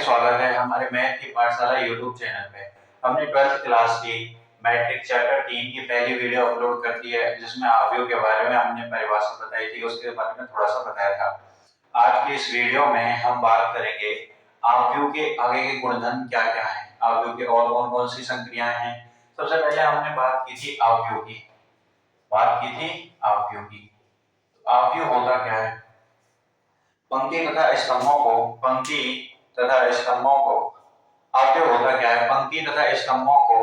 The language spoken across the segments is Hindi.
स्वागत है हमारे मैथ की पाठशाला यूट्यूब चैनल पे। हमने 12th क्लास की मैट्रिक्स चैप्टर 3 की पहली वीडियो अपलोड कर दी है, जिसमें अवयव के बारे में हमने परिभाषा बताई थी, उसके बारे में थोड़ा सा बताया था। आज की इस वीडियो में हम बात करेंगे अवयव के आगे के गुणधर्म क्या क्या है, अवयव के और कौन कौन सी संक्रियाएं हैं। सबसे पहले हमने बात की थी अवयव की, अवयव होता क्या है। पंक्ति तथा स्तंभों को अवयव होता क्या है। पंक्ति तथा स्तंभों को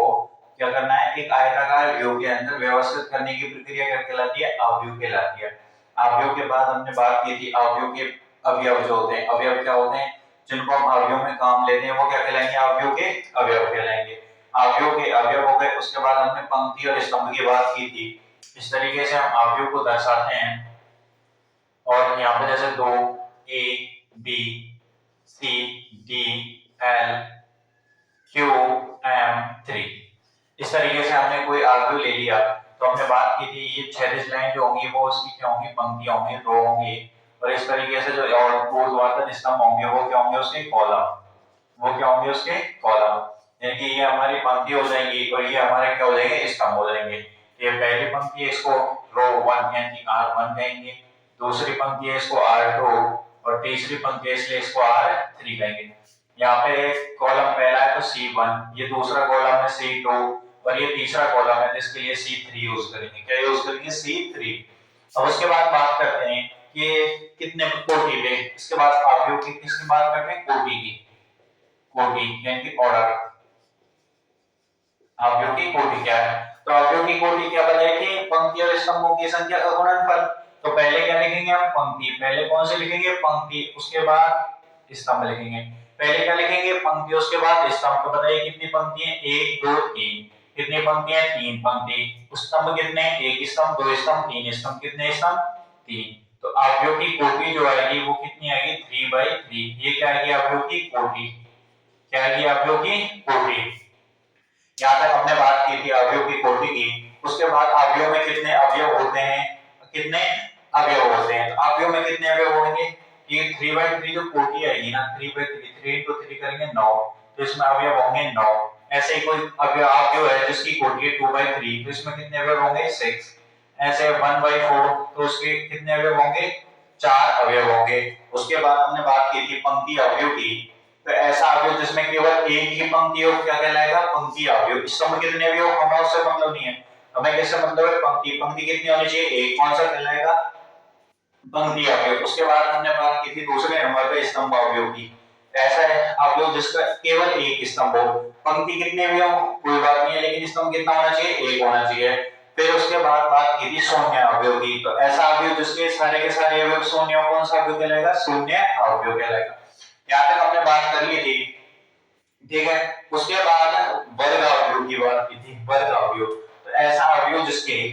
क्या करना है, एक आयताकार व्यू के अंदर व्यवस्थित करने की प्रक्रिया क्या कहलाती है, अवयव कहलाती है। अवयव के बाद हमने बात की थी अवयव के अवयव जो होते हैं, अवयव क्या होते हैं, जिनको हम अवयव में काम लेते हैं वो क्या कहलाएंगे, अवयव के अवयव कहलाएंगे। अवयव के अवयव हो गए। उसके बाद हमने पंक्ति और स्तंभ की बात की थी। इस तरीके से हम अवयव को दर्शाते हैं। और यहाँ पे जैसे 2 A B C D L Q M 3 इस तरीके से हमने कोई अवयव ले लिया। तो हमने बात की थी ये 36 लाइन जो होंगी वो उसकी क्या होंगी, पंक्तियां होंगी, रो होंगी। और इस तरीके से जो ऊर्ध्वाधर स्तंभ होंगे वो क्या होंगे, उसके कॉलम। यानी कि ये हमारी पंक्ति हो जाएंगी और ये हमारे क्या हो जाएंगे, स्तंभ हो जाएंगे। ये पहली पंक्ति है, इसको रो 1 यानी कि R1 कहेंगे। दूसरी पंक्ति है, इसको R2 और तीसरी पंक्ति है इसलिए इसको R3 कहेंगे। यहाँ पे कॉलम पहला है तो C1, ये दूसरा कॉलम है C2 और ये तीसरा कॉलम है जिसके लिए C3 यूज करेंगे। क्या यूज करेंगे, C3। अब उसके बाद बात करते हैं कि कितने कोटि पे। इसके बाद अवयव की किसकी बात करते हैं, कोटि की। कोटि यानी कि ऑर्डर। अवयव की कोटि क्या है, तो अवयव की कोटि क्या बताएगी, पंक्ति और स्तंभों की संख्या का गुणनफल। तो पहले क्या लिखेंगे हम, पंक्ति। पहले कौन से लिखेंगे, पंक्ति। उसके बाद स्तंभ लिखेंगे। पहले क्या लिखेंगे, पंक्ति, उसके बाद स्तंभ। तो बताइए कितनी पंक्ति है, 1 2 3। कितनी पंक्ति है, 3 पंक्ति। स्तंभ कितने, 1 स्तंभ 2 स्तंभ 3 स्तंभ। कितने स्तंभ, 3। तो अवयव की कोटि जो आएगी वो कितनी आएगी, 3/3। ये क्या आएगी, अवयव की कोटि। क्या आएगी, अवयव की कोटि। यहाँ तक हमने बात की थी अवयव की कोटि की। उसके बाद अवयव में कितने अवयव होते हैं, अवयव में कितने अवयव होंगे, ये 3/3 जो कोटि आएगी ना, 3/3, 3 into 3 करेंगे 9, तो इसमें अवयव होंगे 9। ऐसे ही कोई अवयव है जिसकी कोटि है 2/3, तो इसमें कितने अवयव होंगे, 6। ऐसे 1/4, तो उसके कितने अवयव होंगे, 4 अवयव होंगे। उसके बाद हमने बात की थी पंक्ति अवयव की। तो ऐसा अवयव जिसमें केवल एक ही पंक्ति हो क्या कहलाएगा, पंक्ति अवयव। स्तंभ कितने अवयव, हमें उससे मतलब नहीं है, हमें किससे मतलब है, पंक्ति। पंक्ति कितनी होनी चाहिए, एक। कौन सा कहलाएगा, पंक्ति अवयव। उसके बाद हमने बात की थी दूसरे नंबर पे स्तंभ अवयव की। ऐसा है अवयव जिसका केवल एक स्तंभ हो। पंक्ति कितने अवयव कोई बात नहीं है, लेकिन स्तंभ कितना होना चाहिए, एक होना चाहिए। फिर उसके बाद बात की थी शून्य अवयव की। तो ऐसा अवयव जिसके सारे के सारे अवयव शून्य हो, कौन सा अवयव कहलाएगा, शून्य अवयव कहलाएगा। यहाँ तक हमने बात कर ली थी, ठीक है। उसके बाद वर्ग अवयव की बात की थी, वर्ग अवयव। तो ऐसा अवयव जिसके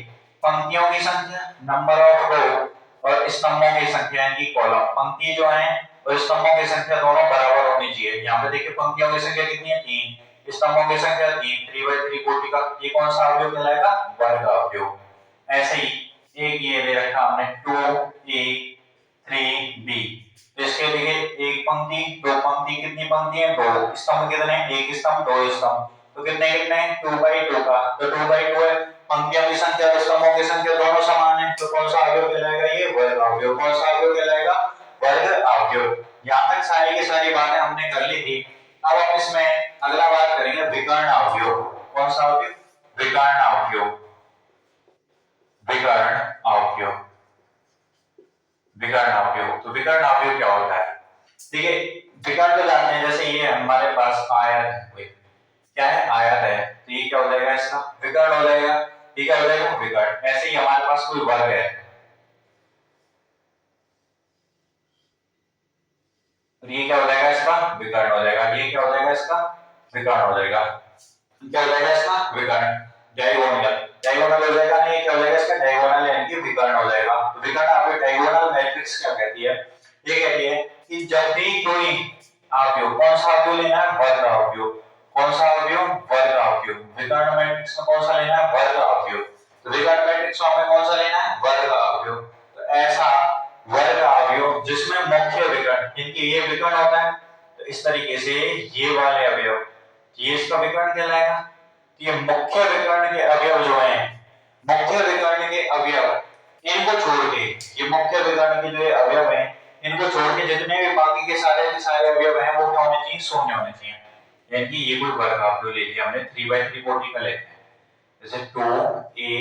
पंक्तियों की संख्या, नंबर ऑफ रो, और स्तंभों की संख्या यानी कॉलम, पंक्ति जो है और स्तंभों की संख्या दोनों बराबर होनी चाहिए। यहाँ पे देखिए पंक्तियों की संख्या कितनी है, 3, स्तंभों की संख्या 3, 3/3 कोटि का ये कौन सा अवयव कहलाएगा, वर्ग अवयव। ऐसे ही एक ये ले रखा हमने 2A 3B। तो इसके लिए एक पंक्ति, दो पंक्ति, कितनी पंक्ति है, 2। स्तंभ कितने, एक स्तंभ 2 स्तंभ। तो कितने कितने, 2/2 का। तो 2/2 है। पंक्तियों की संख्या और स्तंभों की संख्या दोनों समान है, तो कौन सा अवयव कहलाएगा, ये वर्ग अवयव। कौन सा अवयव कहलाएगा, वर्ग अवयव। यहाँ तक सारी की सारी बातें हमने कर ली थी। अब हम इसमें अगला बात करेंगे विकर्ण अवयव। कौन सा अवयव, विकर्ण अवयव। विकर्ण अवयव, विकर्ण अवयव। तो विकर्ण अवयव क्या होता है, ठीक है। विकर्ण तो जानते हैं, जैसे ये हमारे पास आयत है, कोई क्या है, आयत है, तो ये क्या हो जाएगा, इसका विकर्ण हो जाएगा। ये क्या हो जाएगा, विकर्ण। ऐसे ही हमारे पास कोई वर्ग है, तो ये क्या हो जाएगा, इसका विकर्ण हो जाएगा। ये क्या हो जाएगा, इसका विकर्ण हो जाएगा। क्या हो जाएगा, इसका विकर्ण। डायगोनल, डायगोनल हो जाएगा। नहीं, क्या हो जाएगा, इसका डायगोनल यानी कि विकर्ण हो जाएगा। तो विकर्ण आपको डायगोनल मैट्रिक्स क्या कहती है, ये कहती है कि जब भी कोई अवयव, कौन सा अवयव लेना है, वर्ग अवयव। कौन सा अवयव, वर्ग अवयव। विकर्ण मैट्रिक्स में कौन सा लेना है, वर्ग अवयव। तो विकर्ण मैट्रिक्स में कौन सा लेना है, वर्ग अवयव। तो ऐसा वर्ग अवयव जिसमें मुख्य विकर्ण, क्योंकि ये विकर्ण होता है, तो इस तरीके से ये वाले अवयव, ये इसका विकर्ण कहलाएगा। ये मुख्य विकर्ण के अवयव जो हैं, मुख्य विकर्ण के अवयव, इनको छोड़ के, ये मुख्य विकर्ण के जो अवयव हैं इनको छोड़ के जितने भी बाकी के सारे अवयव हैं वो क्या होने चाहिए, शून्य होने चाहिए। यानी कि ये कोई वर्ग अवयव ले लिया हमने 3/3 कोटि का लेते हैं, जैसे 2a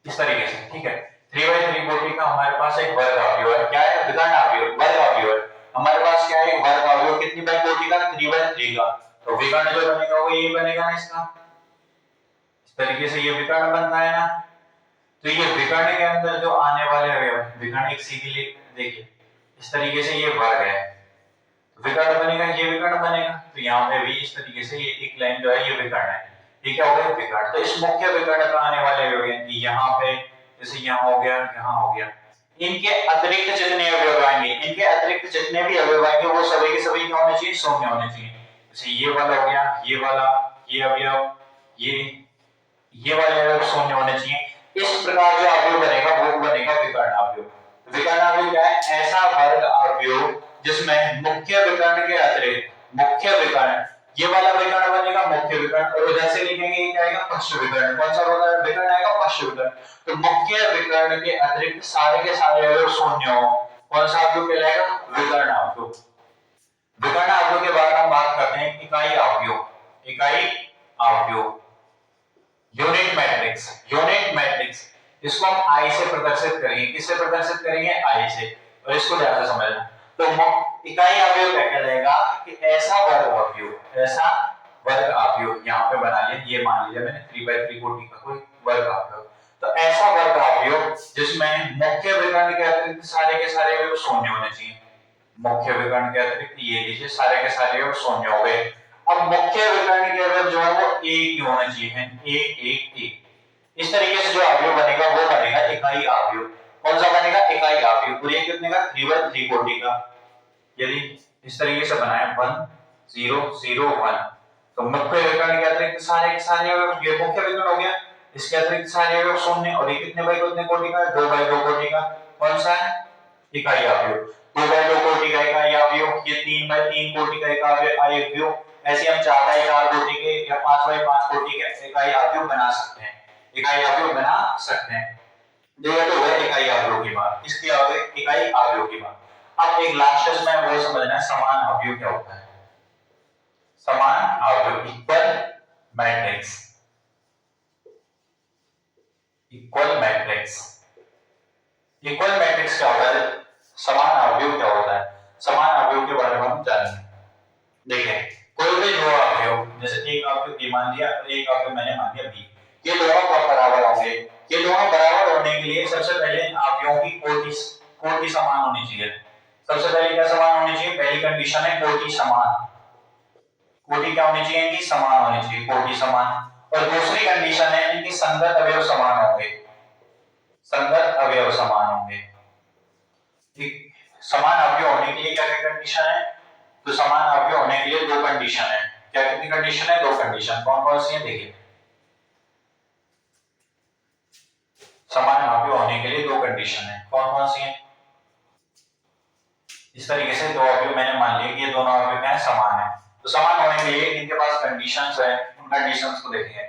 इस तरीके से, ठीक है। 3/3 कोटि का हमारे पास एक वर्ग अवयव है, क्या है, विकर्ण अवयव, वर्ग अवयव है हमारे पास। क्या है, वर्ग अवयव कितनी बाई कोटि का, 3/3 का। तो विकर्ण जो बनेगा वो ये बनेगा ना इसका, इस तरीके से ये विकर्ण बनता है ना। तो ये विकर्ण के अंदर जो आने वाले अवयव, विकर्ण एक सीधी देखिए इस तरीके से ये वर्ग है, विकर्ण बनेगा, ये विकर्ण बनेगा। तो यहाँ पे भी इस तरीके से ये एक लाइन जो है ये विकर्ण है, ठीक है, हो गया विकर्ण। तो इस मुख्य विकर्ण का आने वाले अवयव यहाँ पे, जैसे यहाँ हो गया, यहाँ हो गया, इनके अतिरिक्त जितने अवयव आएंगे, इनके अतिरिक्त जितने भी अवयव आएंगे वो सभी के सभी क्या होने चाहिए, शून्य होने चाहिए। जैसे ये वाला हो गया, ये वाला, ये अवयव, ये वाले अवयव शून्य होने चाहिए। इस प्रकार जो अवयव बनेगा वो बनेगा विकर्ण अवयव। विकर्ण अवयव क्या है, ऐसा वर्ग अवयव जिसमें मुख्य विकर्ण के अतिरिक्त, मुख्य विकर्ण, ये वाला विकर्ण बनेगा मुख्य विकर्ण, और उधर से लिखेंगे ये क्या आएगा, पश्च विकर्ण। कौन सा विकर्ण आएगा, पश्च विकर्ण। तो मुख्य विकर्ण के अतिरिक्त सारे के सारे अवयव शून्य हो, कौन सा अवयव कहलाएगा, विकर्ण अवयव। विकर्ण अवयव के बाद हम बात करते हैं इकाई अवयव, इकाई अवयव, यूनिट मैट्रिक्स, यूनिट मैट्रिक्स। इसको हम आई से प्रदर्शित करेंगे, किससे प्रदर्शित करेंगे, आई से, और इसको ध्यान से समझना। तो इकाई अवयव क्या कहलाएगा, कि ऐसा वर्ग अवयव, ऐसा वर्ग अवयव यहाँ पे बना लिया, ये मान लिया मैंने 3/3 कोटि का कोई वर्ग अवयव। तो ऐसा वर्ग अवयव जिसमें मुख्य विकर्ण के अतिरिक्त सारे के सारे अवयव शून्य होने चाहिए, मुख्य विकर्ण के अतिरिक्त ये लीजिए सारे के सारे अवयव शून्य हो गए। अब मुख्य विकर्ण के अवयव जो है वो एक ही होना चाहिए, एक एक एक। इस तरीके से जो अवयव बनेगा वो बनेगा इकाई अवयव। कौन सा बनेगा, इकाई अवयव। और ये कितने का, 3/3 कोटि का। यदि इस तरीके से बनाए 1 0 0 1, तो मुख्य विकर्ण के अतिरिक्त सारे के सारे अवयव, ये मुख्य विकर्ण हो गया, इसके अतिरिक्त सारे अवयव शून्य, और ये कितने बाई कितने कोटि का, 2/2 कोटि का। कौन सा है, इकाई अवयव। 2/2 कोटि का इकाई अवयव, ये 3/3 कोटि का इकाई अवयव। ऐसे हम 4/4 कोटि के या 5/5 कोटि के इकाई अवयव बना सकते हैं, इकाई अवयव बना सकते हैं। ये तो है इकाई अवयव की बात, इसके आगे इकाई अवयव की बात। अब एक लास्ट में वो समझना है समान अवयव क्या होता है। समान अवयव, equal matrix, equal matrix. Equal matrix क्या होता है, समान अवयव क्या होता है, समान अवयव के बारे में हम जानेंगे। देखिए कोई भी दो अवयव, जैसे एक अवयव ए मान लिया और एक अवयव मैंने मान लिया बी, ये दोनों बराबर होंगे। ये दोनों बराबर होने के लिए सबसे पहले अवयवों की कोटि समान होनी चाहिए। सबसे पहले क्या समान होनी चाहिए, पहली कंडीशन है कोटि समान। कोटि क्या होनी चाहिए, इनकी समान होनी चाहिए, कोटि समान। और दूसरी कंडीशन है इनकी संगत अवयव समान होंगे, संगत अवयव समान होंगे। ठीक, समान अवयव होने के लिए क्या क्या कंडीशन है, तो समान अवयव होने के लिए दो कंडीशन है। क्या कितनी कंडीशन है, दो कंडीशन। कौन कौन सी है, देखिए समान अवयव होने के लिए दो कंडीशन है, कौन कौन सी है। इस तरीके से दो अवयव मैंने मान लिया कि ये दोनों अवयव क्या है, समान है। तो समान होने के लिए इनके पास कंडीशंस है, उन कंडीशंस को देखेंगे।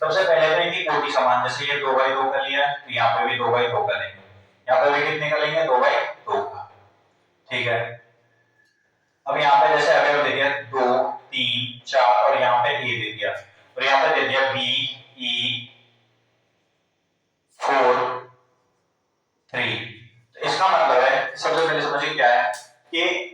सबसे पहले तो इनकी कोटि समान, जैसे ये 2/2 का लिया, तो यहाँ पे भी 2/2 का लेंगे, यहाँ पे भी कितने का लेंगे, 2/2 का, ठीक है। अब यहाँ पे जैसे अवयव दे दिया 2 3 4 और यहाँ पे ए दे दिया, और यहाँ पे दे दिया बी ई 4 3। तो इसका मतलब है, सबसे पहले समझिए क्या है कि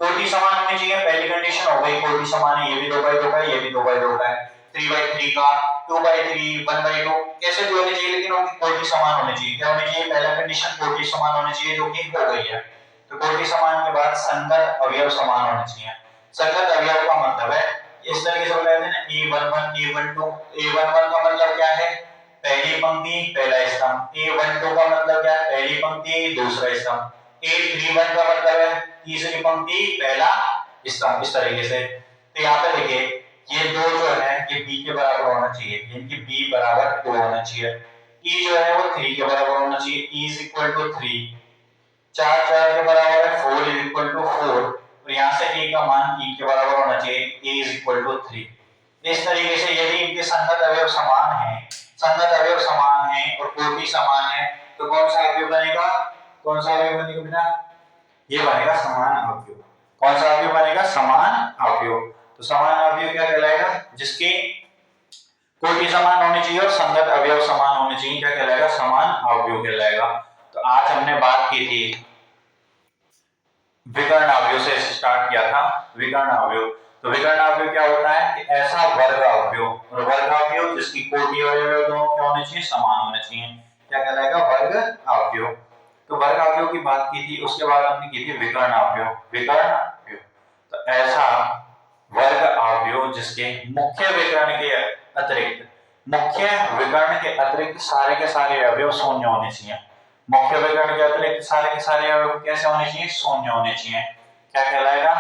कोटि समान होनी चाहिए, पहली कंडीशन हो गई कोटि समान है, ये भी 2/2 का है, ये भी 2/2 का है। 3/3 का, 2/3, 1/2 कैसे भी होनी चाहिए, लेकिन उनकी कोटि समान होनी चाहिए। क्या होनी चाहिए, पहला कंडीशन कोटि समान होनी चाहिए, जो कि हो गई है। तो कोटि समान के बाद संगत अवयव समान होने चाहिए। संगत अवयव का मतलब है इस तरीके से बताते हैं ना, a11 a12। a11 का मतलब क्या है, पहली पंक्ति पहला स्तंभ। a12 का मतलब क्या है, पहली पंक्ति दूसरा स्तंभ। a31 का मतलब है तीसरी पंक्ति पहला स्तंभ, इस तरीके से। तो यहाँ पे देखिए ये दो जो है ये b के बराबर होना चाहिए, इनकी b बराबर 2 होना चाहिए। e जो है वो 3 के बराबर होना चाहिए, e is equal to 3। 4 4 के बराबर है, 4 is equal to 4। तो यहाँ से a का मान 3 के बराबर होना चाहिए, a इज इक्वल टू 3। इस तरीके से यदि इनके संगत अवयव समान हैं, संगत अवयव समान हैं और कोटि समान है, तो कौन सा अवयव बनेगा? कौन सा अवयव बनेगा बेटा? ये बनेगा समान अवयव। कौन सा अवयव बनेगा? समान अवयव। तो समान अवयव क्या कहलाएगा? जिसके कोटि समान होनी चाहिए और संगत अवयव समान होने चाहिए, क्या कहलाएगा? समान अवयव कहलाएगा। तो आज हमने बात की थी विकर्ण अवयव से स्टार्ट किया था, विकर्ण अवयव। तो विकर्ण अवयव क्या होता है कि ऐसा वर्ग अवयव, और वर्ग अवयव जिसकी कोटि और अवयव दोनों क्या होने चाहिए? समान होने चाहिए, क्या कहलाएगा? वर्ग अवयव। तो वर्ग अवयव की बात की थी, उसके बाद हमने की थी विकर्ण अवयव। विकर्ण अवयव तो ऐसा वर्ग अवयव जिसके मुख्य विकर्ण के अतिरिक्त, मुख्य विकर्ण के अतिरिक्त सारे के सारे अवयव शून्य होने चाहिए। मुख्य विकर्ण के अतिरिक्त सारे के सारे अवयव कैसे होने चाहिए? शून्य होने चाहिए। क्या कहलाएगा?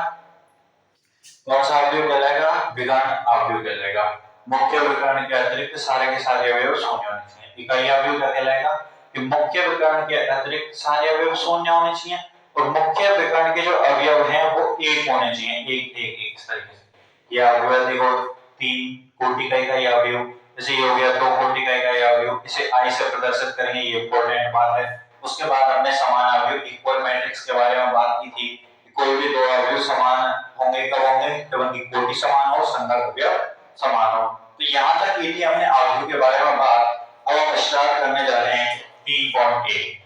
कौन सा अवयव कहलाएगा? विकर्ण अवयव कहलाएगा। मुख्य विकर्ण के अतिरिक्त सारे के सारे अवयव शून्य होने चाहिए। इकाई अवयव क्या कहलाएगा? कि मुख्य विकर्ण के अतिरिक्त सारे अवयव शून्य होने चाहिए और मुख्य विकर्ण के जो अवयव हैं वो एक होने चाहिए, एक एक एक इस तरीके से। ये अवयव देखो 3 कोटि का इकाई अवयव, जैसे ये हो गया 2 कोटि का इकाई अवयव, इसे आई से प्रदर्शित करेंगे, ये इंपॉर्टेंट बात है। उसके बाद हमने समान अवयव इक्वल मैट्रिक्स के बारे में बात की थी। कोई भी दो अवयव समान होंगे कब होंगे? जब उनकी कोटि समान हो, संगत अवयव समान हो। तो यहाँ तक की थी हमने अवयव के बारे में बात। अब हम स्टार्ट करने जा रहे हैं 3.1।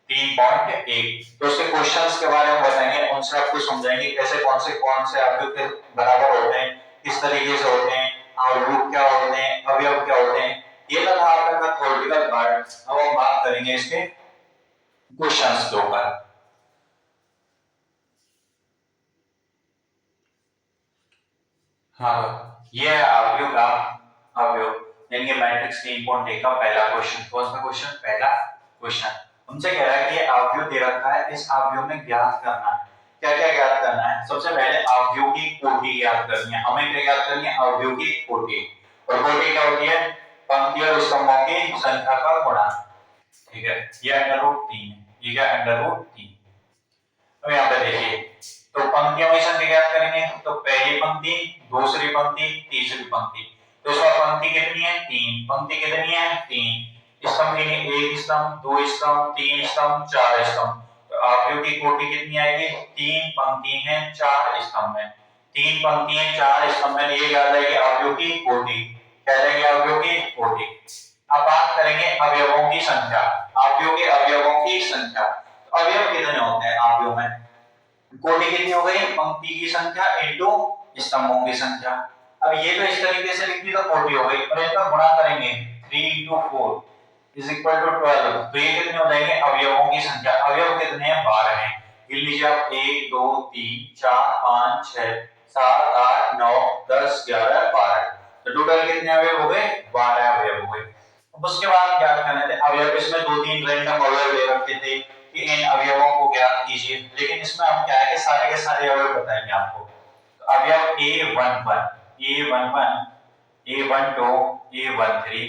3.1 तो उसके क्वेश्चंस के बारे में बताएंगे, उनसे आपको समझाएंगे कैसे कौन से अवयव के बराबर होते हैं, किस तरीके से होते हैं, अवयव क्या होते हैं, अवयव क्या होते हैं। ये था आपका थ्योरेटिकल पार्ट। अब हम बात करेंगे इसके क्वेश्चंस के ऊपर। हाँ, ये है अवयव का अवयव यानी मैट्रिक्स 3.1 का पहला क्वेश्चन। कौन सा क्वेश्चन? पहला क्वेश्चन हमसे कह रहा है कि ये अवयव दे रखा है, इस अवयव में ज्ञात करना है। क्या क्या ज्ञात करना है? सबसे पहले अवयव की कोटि ज्ञात करनी है। हमें क्या ज्ञात करनी है? अवयव की कोटि। और कोटि क्या होती है? पंक्ति और स्तंभों की संख्या का गुणा। ठीक है, ये √3 है। ये क्या? √3। तो यहाँ पे देखिए, तो पंक्तियों की संख्या ज्ञात करेंगे। तो पहली पंक्ति, दूसरी पंक्ति, तीसरी पंक्ति। तो इसमें पंक्ति कितनी है? 3। पंक्ति कितनी है? 3। स्तंभ कितनी? 1 स्तंभ, 2 स्तंभ, 3 स्तंभ, 4 स्तंभ। तो अवयव की कोटि कितनी आएगी? 3 पंक्ति है, 4 स्तंभ है। 3 पंक्ति है, 4 स्तंभ है, ये याद रहेगी अवयव की कोटि। क्या रहेगी? अवयव की कोटि। अब बात करेंगे अवयवों की संख्या। अवयव के अवयवों की संख्या। अवयव कितने होते हैं अवयव में? कोटि कितनी हो गई? पंक्ति की संख्या इनटू स्तंभों की संख्या। अब ये तो इस तरीके से लिख दी तो कोटि हो गई, और इनका गुणा करेंगे 3 × 4 इज इक्वल टू 12। तो ये कितने हो जाएंगे? अवयवों की संख्या। अवयव कितने हैं? 12 हैं। गिन लीजिए आप, 1 2 3 4 5 6 7 8 9 10 11 12। तो टोटल कितने अवयव हो गए? 12 अवयव हो गए। अब उसके बाद क्या करना है? अवयव इसमें 2-3 रैंडम अवयव ले रखे थे कि इन अवयवों को ज्ञात कीजिए, लेकिन इसमें हम क्या है कि सारे के सारे अवयव बताएंगे आपको। तो अवयव A11, A11, A12, A13,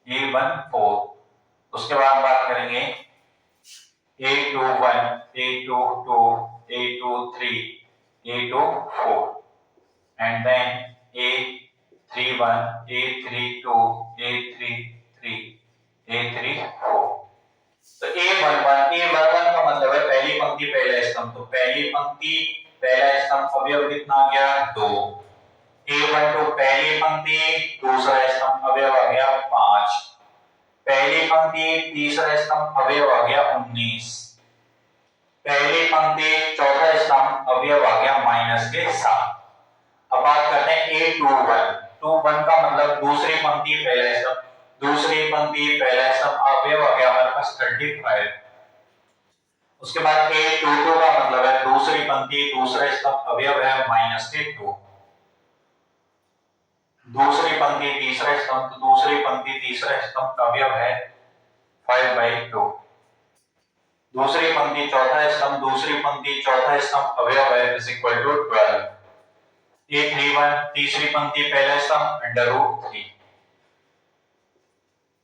A14। उसके बाद बात करेंगे A21, A22, A23, A24 and then A31, A32, A33, A34। तो A11 का मतलब है पहली पंक्ति पहला स्तंभ। तो पहली पंक्ति पहला स्तंभ अवयव कितना आ गया? 2। A12 पहली पंक्ति दूसरा स्तंभ अवयव आ गया 5। पहली पंक्ति तीसरा स्तंभ अवयव आ गया 19। पहली पंक्ति चौथा स्तंभ अवयव आ गया -7। अब बात करते हैं A21 का मतलब दूसरी पंक्ति पहला स्तंभ, दूसरी पंक्ति पहला स्तंभ अवयव आ गया हमारे पास 35। उसके बाद A22 का मतलब है दूसरी पंक्ति दूसरा स्तंभ अवयव है -2। दूसरी पंक्ति तीसरा स्तंभ, तो दूसरी पंक्ति तीसरा स्तंभ का अवयव है 5/2। दूसरी पंक्ति चौथा स्तंभ, दूसरी पंक्ति चौथा स्तंभ अवयव है इज इक्वल टू 12। A31 तीसरी पंक्ति पहला स्तंभ √3।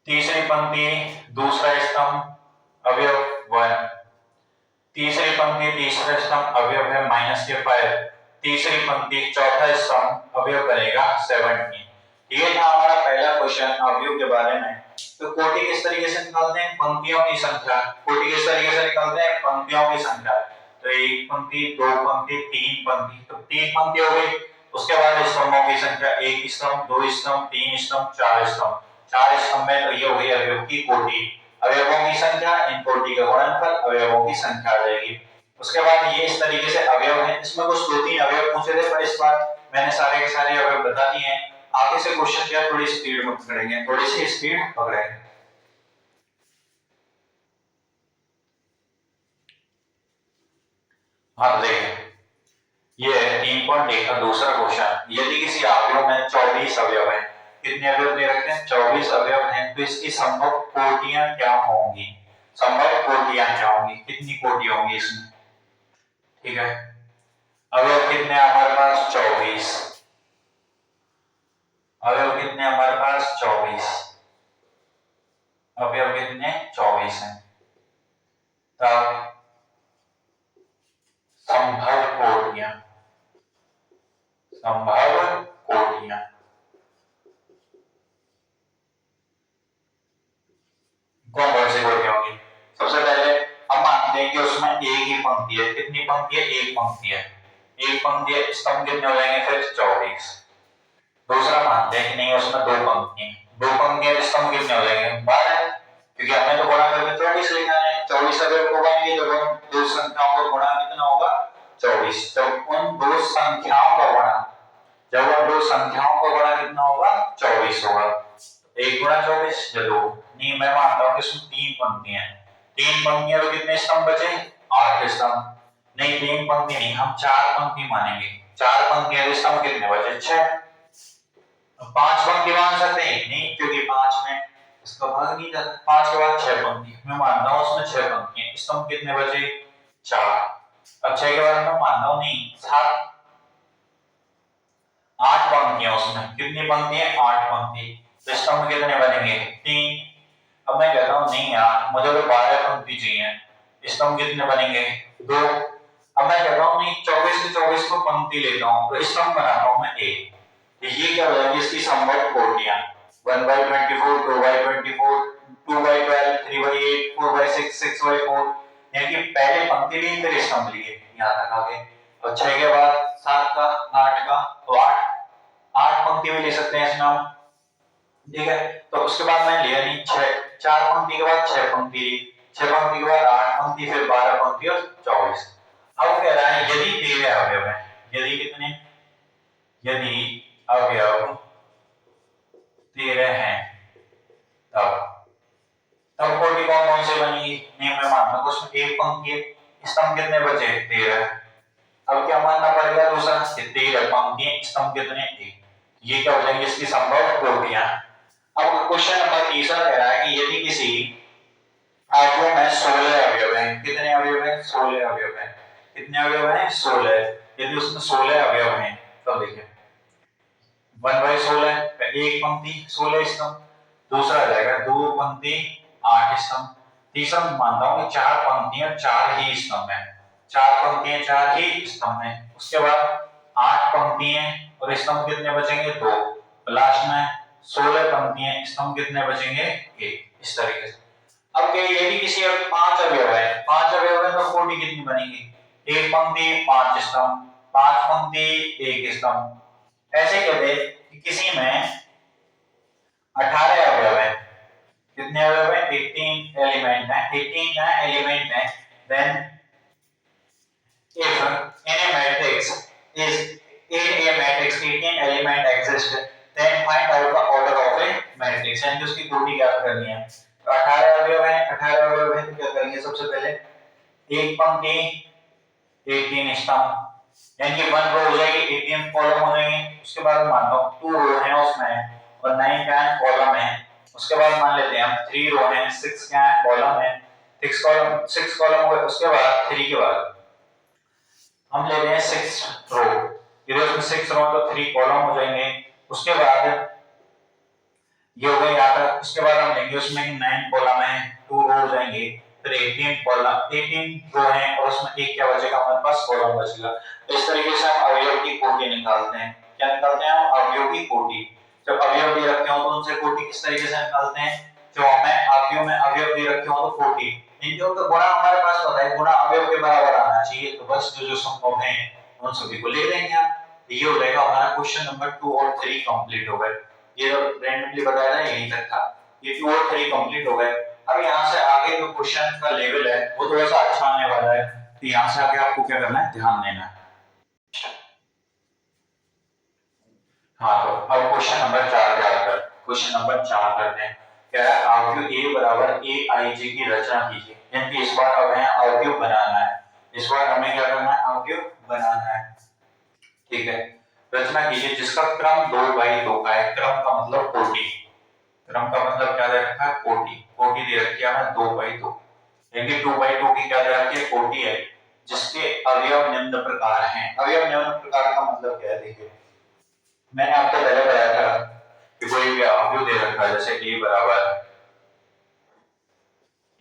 तीसरी पंक्ति दूसरा स्तंभ अवयव 1। तीसरी पंक्ति तीसरा स्तंभ अवयव है -5, तीसरी पंक्ति चौथा स्तंभ अवयव करेगा 17। ये था हमारा पहला क्वेश्चन अवयव के बारे में। तो कोटि किस तरीके से निकालते हैं? पंक्तियों की संख्या। कोटि किस तरीके से निकालते हैं? पंक्तियों की संख्या। तो एक पंक्ति, दो पंक्ति, तीन पंक्ति, तो तीन पंक्ति हो गई। उसके बाद स्तंभों की संख्या, एक स्तंभ, दो स्तंभ, तीन स्तंभ, चार स्तंभ। चार स्तंभ में तो ये हो गई अवयव की कोटि। अवयवों की संख्या, इन कोटि का गुणनफल, अवयवों की संख्या आ जाएगी। उसके बाद ये इस तरीके से अवयव है। इसमें कुछ दो तीन अवयव पूछे थे, पर इस बार मैंने सारे के सारे अवयव बता दिए हैं। आगे से क्वेश्चन क्या थोड़ी स्पीड में पकड़ेंगे, थोड़ी सी स्पीड पकड़ेंगे। हाँ देखिए, ये 3.1 का दूसरा क्वेश्चन। यदि किसी अवयव में 24 अवयव हैं, कितने अवयव दे रखे हैं? 24 अवयव हैं, तो इसकी संभव कोटियां क्या होंगी? संभव कोटियां क्या होंगी? कितनी कोटि होंगी इसमें? ठीक है, अवयव कितने हमारे पास? 24। अवयव कितने हमारे पास? 24। अवयव कितने? 24 हैं। तब संभव कोटियां, संभव कोटियां कौन कौन सी कोटियां होंगी? सबसे पहले हम मानते हैं कि उसमें एक ही पंक्ति है। कितनी पंक्ति है? एक पंक्ति है। एक पंक्ति है, स्तंभ कितने हो जाएंगे फिर? 24। दूसरा मानते हैं कि नहीं, उसमें दो पंक्ति है। दो पंक्ति है, स्तंभ कितने हो जाएंगे? 12, क्योंकि हमने तो गुणा करके 24 लिखा है। 24 अगर को पाएंगे जब हम दो संख्याओं का गुणा कितना होगा? 24। जब उन दो संख्याओं का गुणा, जब उन दो संख्याओं का गुणा कितना होगा? 24 होगा। एक गुणा 24 या दो? नहीं, मैं मानता हूँ कि इसमें तीन पंक्तियां हैं। तीन पंक्तियां तो कितने स्तंभ बचे? 8 स्तंभ। नहीं, तीन पंक्ति नहीं, हम चार पंक्ति मानेंगे। चार पंक्तियां तो स्तंभ कितने बचे? 6। पांच पंक्ति मान सकते हैं? नहीं, क्योंकि पांच में इसका भाग नहीं जाता। पांच के बाद 6 पंक्ति, मैं मानता हूँ उसमें 6 पंक्तियां। स्तंभ कितने बचे? 4। अब 6 के बाद मैं मानता हूँ नहीं, 7, 8 पंक्तियां उसमें। कितनी पंक्तियां? 8 पंक्ति। तो स्तंभ कितने बनेंगे? 3। अब मैं कहता हूँ नहीं यार, मुझे तो 12 पंक्ति चाहिए। स्तंभ कितने बनेंगे? 2। अब मैं कहता हूँ नहीं, 24 के 24 को पंक्ति लेता हूँ, तो स्तंभ बनाता हूँ मैं 1। तो ये क्या हो जाएगी इसकी संभव कोटियां? 1/24, 2/24, 2/12, 3/8, 4/6, 6/4। यानी कि पहले पंक्ति ली फिर स्तंभ लिए, यहाँ तक आ गए। और 6 के बाद 7 का, 8 का, तो 8 पंक्ति भी ले सकते हैं इसमें हम। ठीक है, तो उसके बाद मैं लिया नहीं 6, 4 पंक्ति के बाद 6 पंक्ति ली, 6 पंक्ति के बाद 8 पंक्ति, फिर 12 पंक्ति और 24। अब कह रहा है यदि 13 अवयव है। यदि कितने? यदि अवयव 13 हैं, तब तब कोटि कौन कौन से बनेगी? नहीं, मैं मानता हूँ उसमें एक पंक्ति है। स्तंभ कितने बचे? 13। अब क्या मानना पड़ेगा? दूसरा, 13 पंक्तियां, स्तंभ कितने? 1। ये क्या हो जाएंगे इसकी संभव कोटियां। अब क्वेश्चन नंबर तीसरा कह रहा है कि यदि किसी अवयव में 16 अवयव हैं। कितने अवयव हैं? 16 अवयव हैं। कितने अवयव हैं? 16। यदि उसमें 16 अवयव हैं, तो देखिए 1/16, एक पंक्ति 16 स्तंभ। दूसरा आ जाएगा 2 पंक्ति 8 स्तंभ। तीसरा मानता हूं कि 4 पंक्तियां 4 ही स्तंभ है। 4 पंक्तियां 4 ही स्तंभ है। उसके बाद 8 पंक्तियां और स्तंभ कितने बचेंगे? 2। लास्ट में 16 पंक्तियां, स्तंभ कितने बचेंगे? 1। इस तरीके से। अब क्या यदि किसी 5 अवयव है, 5 अवयव है, तो कोटि कितनी बनेगी? एक पंक्ति 5 स्तंभ, 5 पंक्ति 1 स्तंभ। ऐसे कहते कि किसी में 18 अवयव है। कितने अवयव है? 18 एलिमेंट है। 18 एलिमेंट है। Then if in a matrix is in a matrix 18 element exist, then find out the order of a matrix। यानी उसकी कोटि ज्ञात करनी है। तो 18 अवयव है, 18 अवयव है, तो क्या करेंगे? सबसे पहले एक पंक्ति 18 स्तंभ, यानी कि 1 रो हो जाएगी, 18 कॉलम हो जाएंगे। उसके बाद मानता हूँ 2 रो है उसमें और 9 क्या है? कॉलम है। उसके बाद मान लेते हैं हम 3 रो है, 6 क्या है? कॉलम है। 6 कॉलम हो गए। उसके बाद 3 के बाद हम लेते हैं 6 रो। यदि उसमें 6 रो तो 3 कॉलम हो जाएंगे। उसके बाद ये हो गए यहाँ तक। उसके बाद हम लेंगे उसमें 9 कॉलम है, 2 रो हो जाएंगे। फिर 18 कॉलम 18 रो है और उसमें एक क्या बचेगा हमारे पास कॉलम बचेगा। तो इस तरीके से हम अवयव की कोटि निकालते हैं। क्या निकालते हैं हम? अवयव की कोटि। जब अवयव दे रखे हो तो उनसे कोटि किस तरीके से निकालते हैं? जो हमें अवयव में अवयव दे रखे हो तो कोटि, इनके तो गुणा हमारे पास पता है, गुणा अवयव के बराबर आना चाहिए। तो बस जो जो संभव है उन सभी को लिख देंगे हम। ये हो जाएगा हमारा क्वेश्चन नंबर 2 और 3 कंप्लीट हो गए। ये जो रैंडमली बताया था यही तक था, ये 2 और 3 कंप्लीट हो गए। अब यहाँ से आगे जो क्वेश्चन का लेवल है वो थोड़ा सा अच्छा आने वाला है। तो यहाँ से आगे आपको क्या करना है, ध्यान देना है। हाँ, तो अब क्वेश्चन नंबर 4 पे आकर क्वेश्चन नंबर 4 करते हैं। क्या है? अवयव a बराबर aij की रचना कीजिए। यानी इस बार अब है अवयव बनाना है। इस बार हमें क्या करना है? अवयव बनाना है। ठीक है, रचना कीजिए जिसका क्रम 2/2 का है। क्रम का मतलब कोटि, क्रम का मतलब क्या दे रखा है? कोटि। कोटि दे रखी है हमें 2/2, यानी 2/2 की क्या दे रखी है? कोटि है, जिसके अवयव निम्न प्रकार हैं। अवयव निम्न प्रकार का मतलब क्या है? देखिए, मैंने आपको पहले बताया था कि कोई भी अवयव दे रखा है, जैसे a बराबर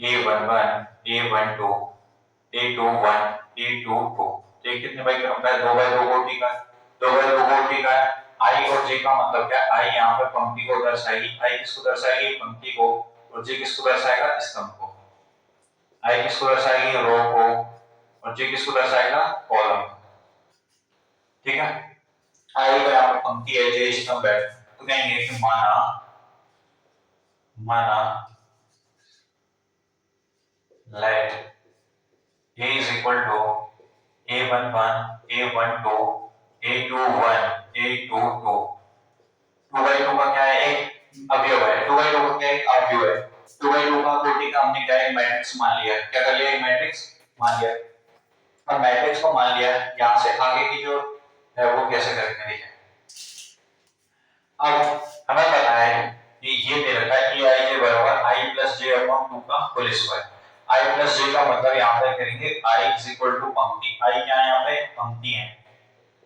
a11 a12 a21 a22, ये कितने बाई क्रम का है? 2/2 कोटि का है। 2/2 कोटि का है। i और j का मतलब क्या है? i यहाँ पे पंक्ति को दर्शाएगी, i किसको दर्शाएगी? पंक्ति को, और j किसको दर्शाएगा? स्तंभ को। i किसको दर्शाएगी? रो को, और j किसको दर्शाएगा? कॉलम। ठीक है, i का यहाँ पे पंक्ति है, j स्तंभ है। तो कहेंगे कि माना let a is equal to a11 a12 a21 a22। 2/2 का क्या है? एक अवयव है। 2/2 का क्या है? एक अवयव है। 2/2 का कोटि का हमने क्या है? मैट्रिक्स मान लिया। क्या कर लिया? एक मैट्रिक्स मान लिया। अब मैट्रिक्स को मान लिया, यहाँ से आगे की जो है वो कैसे करेंगे? देखिए, अब हमें पता है कि ये दे रखा है कि i j बराबर i plus j upon 2 का whole square. i plus j का मतलब यहाँ पे करेंगे i is equal to पंक्ति। i क्या है? यहाँ पे पंक्ति है,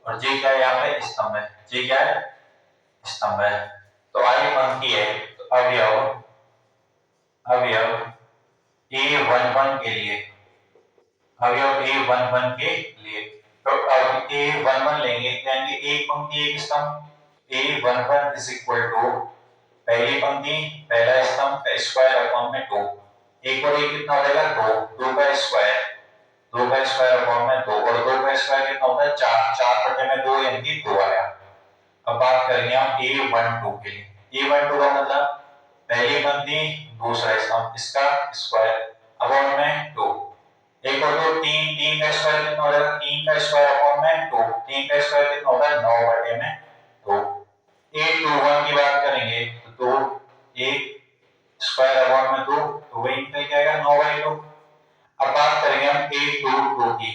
और j क्या है? यहाँ पे स्तंभ है। j क्या है? स्तंभ है। तो i पंक्ति है, तो अवयव अवयव a11 के लिए, अवयव a11 के लिए, तो अब a11 लेंगे, यानी एक पंक्ति एक स्तंभ। a11 is equal to पहली पंक्ति पहला स्तंभ का स्क्वायर अपॉन में 2। एक और एक कितना हो जाएगा? 2। 2 का स्क्वायर, 2 का स्क्वायर अपॉन में 2, और 2 का स्क्वायर कितना होता है? 4। 4 बटे में 2 यानी कि 2 आया। अब बात करेंगे हम a12 के लिए। a12 का मतलब पहली पंक्ति दूसरा स्तंभ, इसका स्क्वायर अपॉन में 2। एक और 2, 3। 3 का स्क्वायर कितना हो जाएगा? 3 का स्क्वायर अपॉन में 2। 3 का स्क्वायर कितना होता है? 9 बटे में 2। a21 की बात करेंगे तो 2 एक स्क्वायर अपॉन में 2, तो वही निकल के आएगा 9/2। अब बात करेंगे हम a22 की।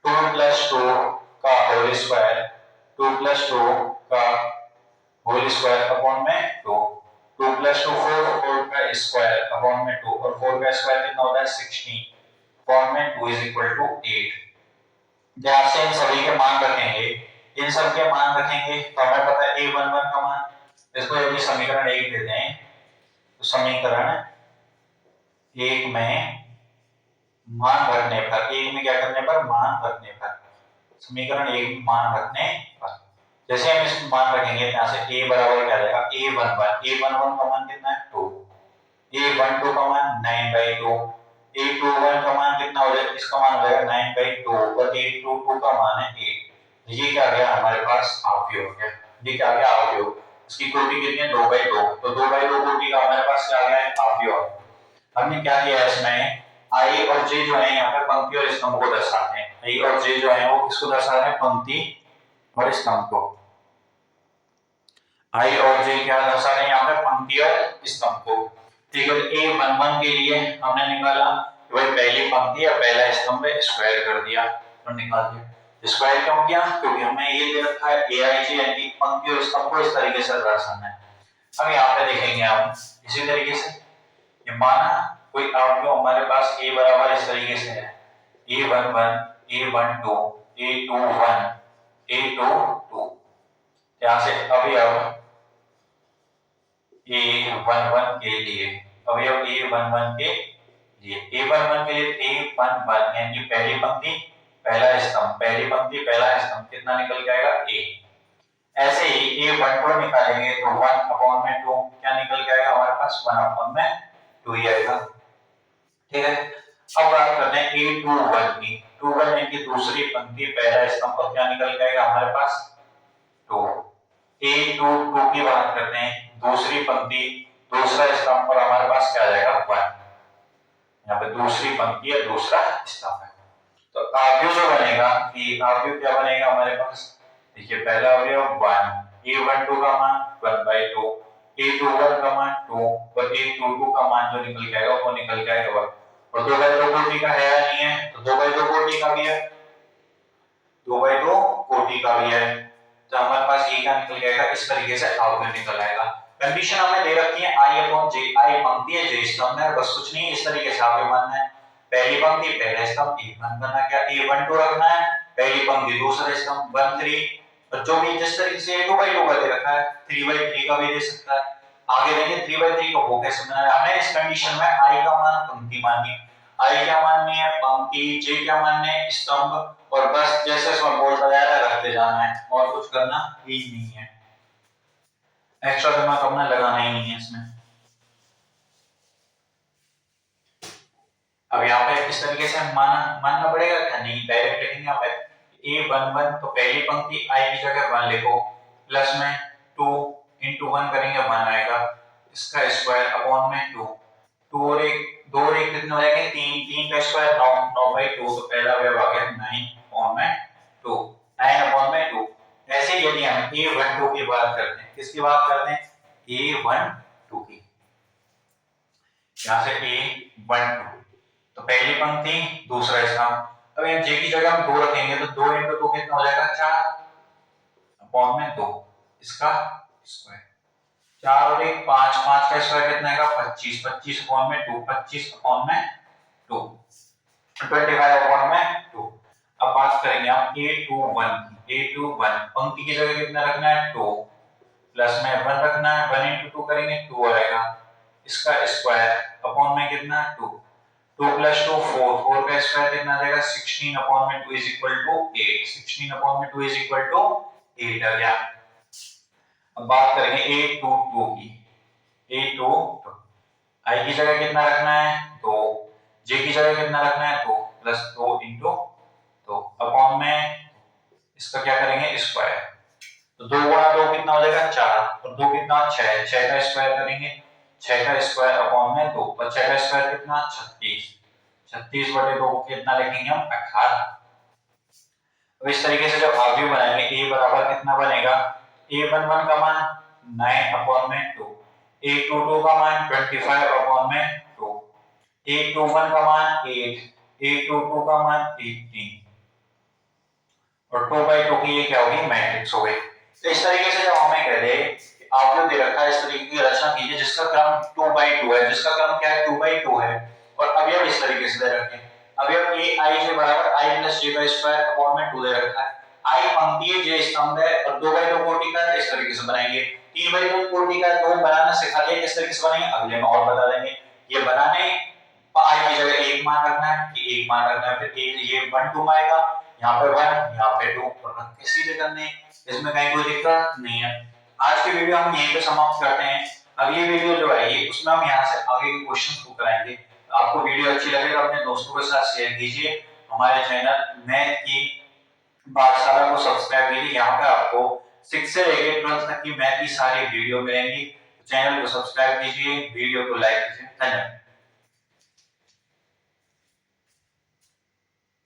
2 plus 2 का होल स्क्वायर, 2 plus 2 का होल स्क्वायर अपॉन में 2। 2 plus 2 4, 4 का स्क्वायर अपॉन में 2, और 4 का स्क्वायर कितना होता है? 16 अपॉन में 2 is equal to 8। ध्यान से इन सभी के मान रखेंगे, इन सब के मान रखेंगे तो हमें पता है a11 का मान, इसको यदि समीकरण 1 देते हैं तो समीकरण 1 में मान रखने पर, 1 में क्या करने पर? मान रखने पर, समीकरण 1 में मान रखने पर जैसे हम इस मान रखेंगे, यहाँ से a बराबर क्या रहेगा? a11 का मान कितना है? 2। a12 का मान 9/2। a21 का मान कितना हो जाएगा? इसका मान हो जाएगा 9/2, और a22 का मान है 8। ये क्या गया हमारे पास? अवयव हो गया। ये क्या गया? अवयव। इसकी कोटि कितनी है? 2/2। तो 2/2 कोटि का हमारे पास क्या गया है? अवयव। हमने क्या किया है इसमें? i और j जो है यहाँ पे पंक्ति और स्तंभ को दर्शाते हैं। i और j जो है वो किसको दर्शा रहे हैं? पंक्ति और स्तंभ को। i और j क्या दर्शा रहे हैं यहाँ पे? पंक्ति और स्तंभ को। ठीक है, a11 के लिए हमने निकाला कि भाई पहली पंक्ति या पहला स्तंभ है, स्क्वायर कर दिया और निकाल दिया। स्क्वायर क्यों किया? क्योंकि हमें ये दे रखा है aij यानी पंक्ति और स्तंभ को इस तरीके से दर्शाना है। अब यहाँ पे देखेंगे हम इसी तरीके से, ये माना कोई अवयव हमारे पास a बराबर इस तरीके से है, a11 a12 a21 a22। यहाँ से अवयव a11 के लिए, अवयव a11 के ये A11 के लिए A11 यानी पहली पंक्ति पहला स्तंभ, पहली पंक्ति पहला स्तंभ कितना निकल के आएगा A। ऐसे ही A12 निकालेंगे तो 1 अपॉन में 2 क्या निकल के आएगा हमारे पास 1 अपॉन में 2 ही आएगा। ठीक है, अब बात करते हैं A21 की। 21 यानी कि दूसरी पंक्ति पहला स्तंभ पर क्या निकल के आएगा हमारे पास 2। A22 की बात करते हैं, दूसरी पंक्ति दूसरा स्तंभ पर हमारे पास क्या आ जाएगा 1। यहाँ पे दूसरी पंक्ति है दूसरा स्तंभ है। तो अवयव जो बनेगा कि अवयव क्या बनेगा हमारे पास, देखिए पहला अवयव 1, A12 का मान 1/2, A21 का मान 2 और A22 का मान जो निकल के आएगा वो निकल के आएगा 1। और 2/2 कोटि का है या नहीं है, तो 2/2 कोटि का भी है, 2/2 कोटि का भी है। तो हमारे पास ये क्या निकल जाएगा, इस तरीके से अवयव निकल आएगा। कंडीशन हमें दे रखी है I/J, I पंक्ति है J स्तंभ है, बस कुछ नहीं, इस तरीके से अवयव मानना है। पहली पंक्ति पहला स्तंभ A1 करना, क्या A12 रखना है, पहली पंक्ति दूसरा स्तंभ 1 3, और जो भी जिस तरीके से 2/2 का दे रखा है 3/3 का भी दे सकता है। आगे देंगे 3/3 को वो कैसे बनाना है, हमें इस कंडीशन में I का मान पंक्ति माननी है, I क्या माननी है पंक्ति, J क्या मानने है स्तंभ, और बस जैसे इसमें बोलता जा रहा है रखते जाना है, और कुछ करना ही नहीं है, एक्स्ट्रा दिमाग अपना लगाना ही नहीं है इसमें। अब यहाँ पे इस तरीके से मानना पड़ेगा क्या, नहीं डायरेक्ट लिखेंगे यहाँ पे A11 तो पहली पंक्ति I की जगह 1 लिखो, प्लस में 2 into 1 करेंगे 1 आएगा, इसका स्क्वायर अपॉन में 2, 2 और 1 2 और 1 कितने हो जाएंगे 3, 3 का स्क्वायर 9, 9/2 तो पहला अवयव आ गया 9 अपॉन में 2, 9 अपॉन में 2। ऐसे यदि हम A12 की बात करते हैं, किसकी बात करते हैं A12 की, यहाँ से A12 तो पहली पंक्ति दूसरा स्तंभ, अब यहाँ J की जगह हम 2 रखेंगे तो 2 into 2 कितना हो जाएगा 4 अपॉन में 2, इसका स्क्वायर 4 और 1 5, 5 का स्क्वायर कितना आएगा 25, 25 अपॉन में 2, 25 अपॉन में 2, 25 अपॉन में 2। अब बात करेंगे हम A21 की, A21 पंक्ति की जगह कितना रखना है 2, प्लस में 1 रखना है, 1 into 2 करेंगे 2 आएगा, इसका स्क्वायर अपॉन में कितना 2, 2 + 2 4, 4 का स्क्वायर कितना आ जाएगा 16 अपॉन में 2 = 8, 16 अपॉन में 2 = 8 आ गया। अब बात करेंगे A22 की, A22 I की जगह कितना रखना है 2, J की जगह कितना रखना है 2 प्लस 2 into 2 अपॉन में इसका क्या करेंगे स्क्वायर, तो 2 गुणा 2 कितना हो जाएगा 4 और 2 कितना 6, 6 का स्क्वायर करेंगे, 6 का स्क्वायर अपॉन में 2 और 6 का स्क्वायर कितना 36, 36/2 कितना लिखेंगे हम 18। अब इस तरीके से जब अवयव बनाएंगे A बराबर कितना बनेगा, A11 का मान 9 अपॉन में 2, A22 का मान 25 अपॉन में 2, A21 का मान 8, A22 का मान 18 और 2/2 की ये क्या होगी मैट्रिक्स हो गई। तो इस तरीके से जब हमें कह दे कि आपको दे रखा है इस तरीके की रचना कीजिए जिसका क्रम 2/2 है, जिसका क्रम क्या है 2/2 है, और अवयव इस तरीके से दे रखे हैं, अवयव A I बराबर I + J का स्क्वायर अपॉन में 2 दे रखा है, I पंक्ति है J स्तंभ है और 2/2 कोटि का है, इस तरीके से बनाएंगे। 3/2 कोटि का 2 बनाना सिखा दिया, किस तरीके से बनेंगे अगले में और बता देंगे। ये बनाने I की जगह 1 मान रखना है कि 1 मान रखना है, फिर ये 1 2 आएगा, यहाँ पे 1 यहाँ पे 2 और रख के सीधे करने, इसमें कहीं कोई दिक्कत नहीं है। आज की वीडियो हम यहीं पे समाप्त करते हैं, अगली वीडियो जो आएगी उसमें हम यहाँ से आगे के क्वेश्चन को कराएंगे। आपको वीडियो अच्छी लगे तो अपने दोस्तों के साथ शेयर कीजिए, हमारे चैनल मैथ की पाठशाला को सब्सक्राइब कीजिए, यहाँ पे आपको 6 से लेकर 12 तक की मैथ की सारी वीडियो मिलेंगी। चैनल को सब्सक्राइब कीजिए, वीडियो को लाइक कीजिए, धन्यवाद।